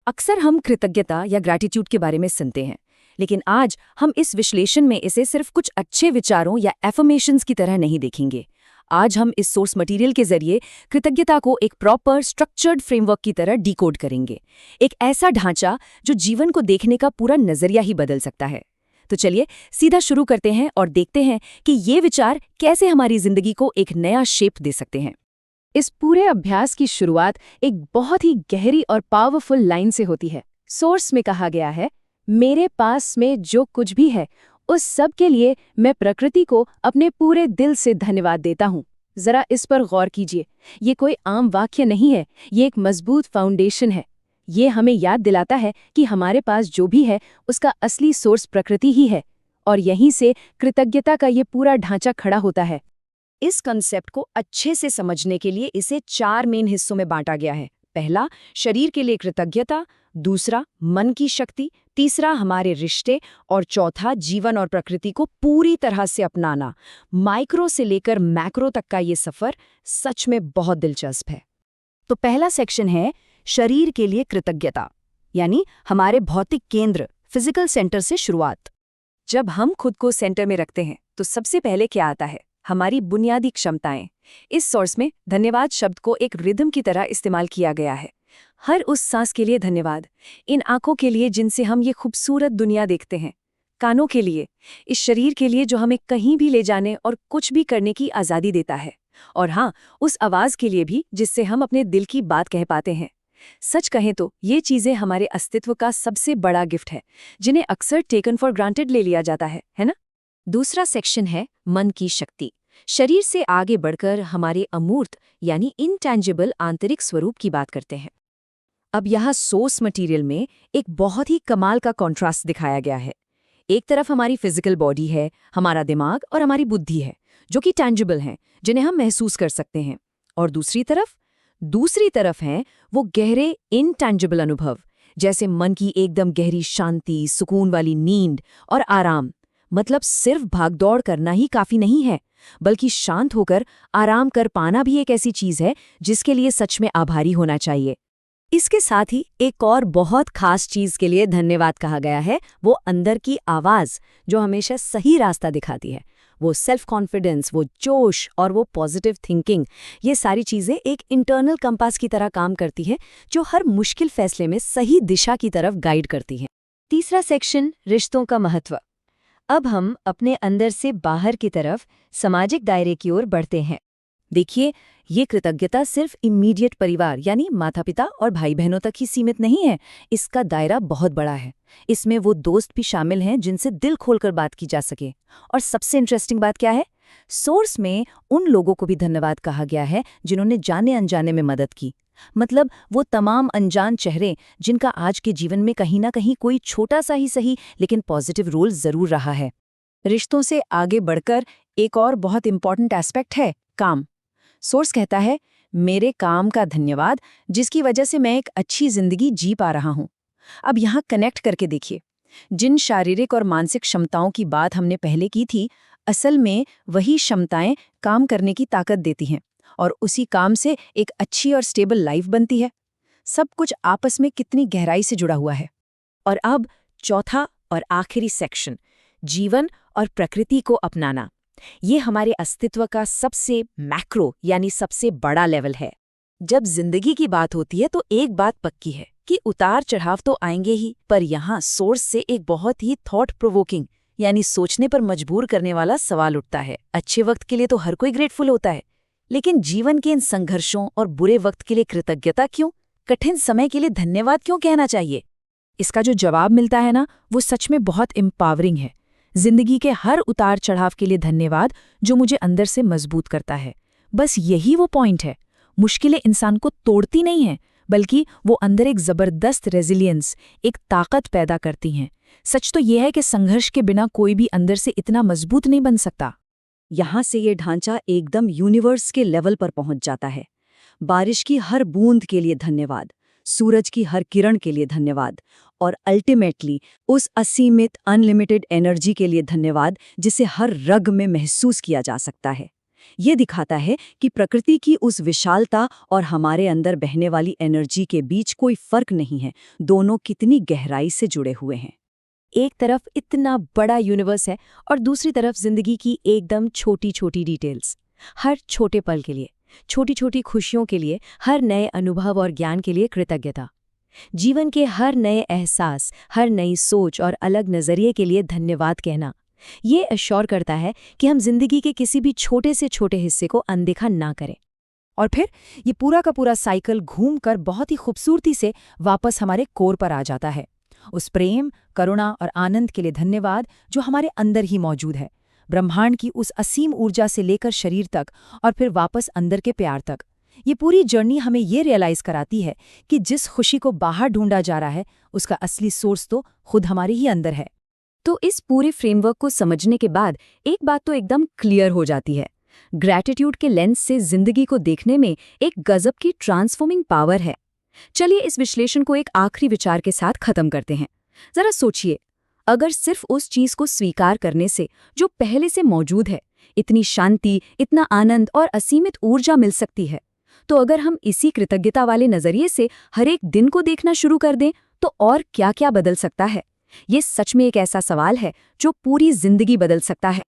अक्सर हम कृतज्ञता या ग्रैटिट्यूड के बारे में सुनते हैं, लेकिन आज हम इस विश्लेषण में इसे सिर्फ कुछ अच्छे विचारों या एफर्मेशंस की तरह नहीं देखेंगे। आज हम इस सोर्स मटेरियल के जरिए कृतज्ञता को एक प्रॉपर स्ट्रक्चर्ड फ्रेमवर्क की तरह डिकोड करेंगे, एक ऐसा ढांचा जो जीवन को देखने का पूरा नजरिया ही बदल सकता है। तो चलिए सीधा शुरू करते हैं और देखते हैं कि ये विचार कैसे हमारी जिंदगी को एक नया शेप दे सकते हैं। इस पूरे अभ्यास की शुरुआत एक बहुत ही गहरी और पावरफुल लाइन से होती है। सोर्स में कहा गया है, मेरे पास में जो कुछ भी है उस सब के लिए मैं प्रकृति को अपने पूरे दिल से धन्यवाद देता हूँ। जरा इस पर गौर कीजिए, ये कोई आम वाक्य नहीं है, ये एक मजबूत फाउंडेशन है। ये हमें याद दिलाता है कि हमारे पास जो भी है उसका असली सोर्स प्रकृति ही है, और यहीं से कृतज्ञता का ये पूरा ढांचा खड़ा होता है। इस कंसेप्ट को अच्छे से समझने के लिए इसे 4 मेन हिस्सों में बांटा गया है। पहला, शरीर के लिए कृतज्ञता, दूसरा, मन की शक्ति, तीसरा, हमारे रिश्ते, और चौथा, जीवन और प्रकृति को पूरी तरह से अपनाना। माइक्रो से लेकर मैक्रो तक का ये सफर सच में बहुत दिलचस्प है। तो पहला सेक्शन है शरीर के लिए कृतज्ञता, यानी हमारे भौतिक केंद्र, फिजिकल सेंटर से शुरुआत। जब हम खुद को सेंटर में रखते हैं तो सबसे पहले क्या आता है? हमारी बुनियादी क्षमताएं। इस सोर्स में धन्यवाद शब्द को एक रिदम की तरह इस्तेमाल किया गया है। हर उस सांस के लिए धन्यवाद, इन आंखों के लिए जिनसे हम ये खूबसूरत दुनिया देखते हैं, कानों के लिए, इस शरीर के लिए जो हमें कहीं भी ले जाने और कुछ भी करने की आज़ादी देता है, और हाँ, उस आवाज़ के लिए भी जिससे हम अपने दिल की बात कह पाते हैं। सच कहें तो ये चीज़ें हमारे अस्तित्व का सबसे बड़ा गिफ्ट है, जिन्हें अक्सर टेकन फॉर ग्रांटेड ले लिया जाता है ना? दूसरा सेक्शन है मन की शक्ति। शरीर से आगे बढ़कर हमारे अमूर्त यानी इनटैंजिबल आंतरिक स्वरूप की बात करते हैं। अब यहाँ सोर्स मटेरियल में एक बहुत ही कमाल का कॉन्ट्रास्ट दिखाया गया है। एक तरफ हमारी फिजिकल बॉडी है, हमारा दिमाग और हमारी बुद्धि है, जो कि टैंजिबल हैं, जिन्हें हम महसूस कर सकते हैं। और दूसरी तरफ हैं वो गहरे इनटैंजिबल अनुभव, जैसे मन की एकदम गहरी शांति, सुकून वाली नींद और आराम। मतलब सिर्फ भागदौड़ करना ही काफी नहीं है, बल्कि शांत होकर आराम कर पाना भी एक ऐसी चीज है जिसके लिए सच में आभारी होना चाहिए। इसके साथ ही एक और बहुत खास चीज के लिए धन्यवाद कहा गया है, वो अंदर की आवाज जो हमेशा सही रास्ता दिखाती है। वो सेल्फ कॉन्फिडेंस, वो जोश और वो पॉजिटिव थिंकिंग, ये सारी चीजें एक इंटरनल कंपास की तरह काम करती है, जो हर मुश्किल फैसले में सही दिशा की तरफ गाइड करती है। तीसरा सेक्शन, रिश्तों का महत्व। अब हम अपने अंदर से बाहर की तरफ सामाजिक दायरे की ओर बढ़ते हैं। देखिए, ये कृतज्ञता सिर्फ इमीडिएट परिवार यानी माता पिता और भाई बहनों तक ही सीमित नहीं है। इसका दायरा बहुत बड़ा है। इसमें वो दोस्त भी शामिल हैं जिनसे दिल खोलकर बात की जा सके। और सबसे इंटरेस्टिंग बात क्या है? सोर्स में उन लोगों को भी धन्यवाद कहा गया है जिन्होंने जाने अनजाने में मदद की। मतलब वो तमाम अनजान चेहरे जिनका आज के जीवन में कहीं ना कहीं कोई छोटा सा ही सही लेकिन पॉजिटिव रोल जरूर रहा है। रिश्तों से आगे बढ़कर एक और बहुत इंपॉर्टेंट एस्पेक्ट है काम। सोर्स कहता है, मेरे काम का धन्यवाद जिसकी वजह से मैं एक अच्छी जिंदगी जी पा रहा हूं। अब यहाँ कनेक्ट करके देखिए, जिन शारीरिक और मानसिक क्षमताओं की बात हमने पहले की थी, असल में वही क्षमताएं काम करने की ताकत देती हैं, और उसी काम से एक अच्छी और स्टेबल लाइफ बनती है। सब कुछ आपस में कितनी गहराई से जुड़ा हुआ है। और अब चौथा और आखिरी सेक्शन, जीवन और प्रकृति को अपनाना। ये हमारे अस्तित्व का सबसे मैक्रो यानी सबसे बड़ा लेवल है। जब जिंदगी की बात होती है तो एक बात पक्की है कि उतार चढ़ाव तो आएंगे ही, पर यहाँ सोर्स से एक बहुत ही थॉट प्रोवोकिंग यानी सोचने पर मजबूर करने वाला सवाल उठता है। अच्छे वक्त के लिए तो हर कोई ग्रेटफुल होता है, लेकिन जीवन के इन संघर्षों और बुरे वक्त के लिए कृतज्ञता क्यों? कठिन समय के लिए धन्यवाद क्यों कहना चाहिए? इसका जो जवाब मिलता है ना, वो सच में बहुत एम्पावरिंग है। जिंदगी के हर उतार चढ़ाव के लिए धन्यवाद जो मुझे अंदर से मजबूत करता है। बस यही वो पॉइंट है। मुश्किलें इंसान को तोड़ती नहीं हैं, बल्कि वो अंदर एक जबरदस्त रेजिलियंस, एक ताकत पैदा करती हैं। सच तो यह है कि संघर्ष के बिना कोई भी अंदर से इतना मजबूत नहीं बन सकता। यहाँ से ये ढांचा एकदम यूनिवर्स के लेवल पर पहुंच जाता है। बारिश की हर बूंद के लिए धन्यवाद, सूरज की हर किरण के लिए धन्यवाद, और अल्टीमेटली उस असीमित अनलिमिटेड एनर्जी के लिए धन्यवाद जिसे हर रग में महसूस किया जा सकता है। ये दिखाता है कि प्रकृति की उस विशालता और हमारे अंदर बहने वाली एनर्जी के बीच कोई फर्क नहीं है, दोनों कितनी गहराई से जुड़े हुए हैं। एक तरफ इतना बड़ा यूनिवर्स है और दूसरी तरफ जिंदगी की एकदम छोटी छोटी डिटेल्स। हर छोटे पल के लिए, छोटी छोटी खुशियों के लिए, हर नए अनुभव और ज्ञान के लिए कृतज्ञता। जीवन के हर नए एहसास, हर नई सोच और अलग नजरिए के लिए धन्यवाद कहना, ये अश्योर करता है कि हम जिंदगी के किसी भी छोटे से छोटे हिस्से को अनदेखा ना करें। और फिर ये पूरा का पूरा साइकिल घूमकर बहुत ही खूबसूरती से वापस हमारे कोर पर आ जाता है। उस प्रेम, करुणा और आनंद के लिए धन्यवाद जो हमारे अंदर ही मौजूद है, ब्रह्मांड की उस असीम ऊर्जा से लेकर शरीर तक और फिर वापस अंदर के प्यार तक। ये पूरी जर्नी हमें ये रियलाइज कराती है कि जिस खुशी को बाहर ढूंढा जा रहा है उसका असली सोर्स तो खुद हमारे ही अंदर है। तो इस पूरे फ्रेमवर्क को समझने के बाद एक बात तो एकदम क्लियर हो जाती है, ग्रैटिट्यूड के लेंस से जिंदगी को देखने में एक गजब की ट्रांसफॉर्मिंग पावर है। चलिए इस विश्लेषण को एक आखिरी विचार के साथ खत्म करते हैं। जरा सोचिए, अगर सिर्फ उस चीज को स्वीकार करने से जो पहले से मौजूद है इतनी शांति, इतना आनंद और असीमित ऊर्जा मिल सकती है, तो अगर हम इसी कृतज्ञता वाले नजरिए से हर एक दिन को देखना शुरू कर दें तो और क्या क्या बदल सकता है। ये सच में एक ऐसा सवाल है जो पूरी जिंदगी बदल सकता है।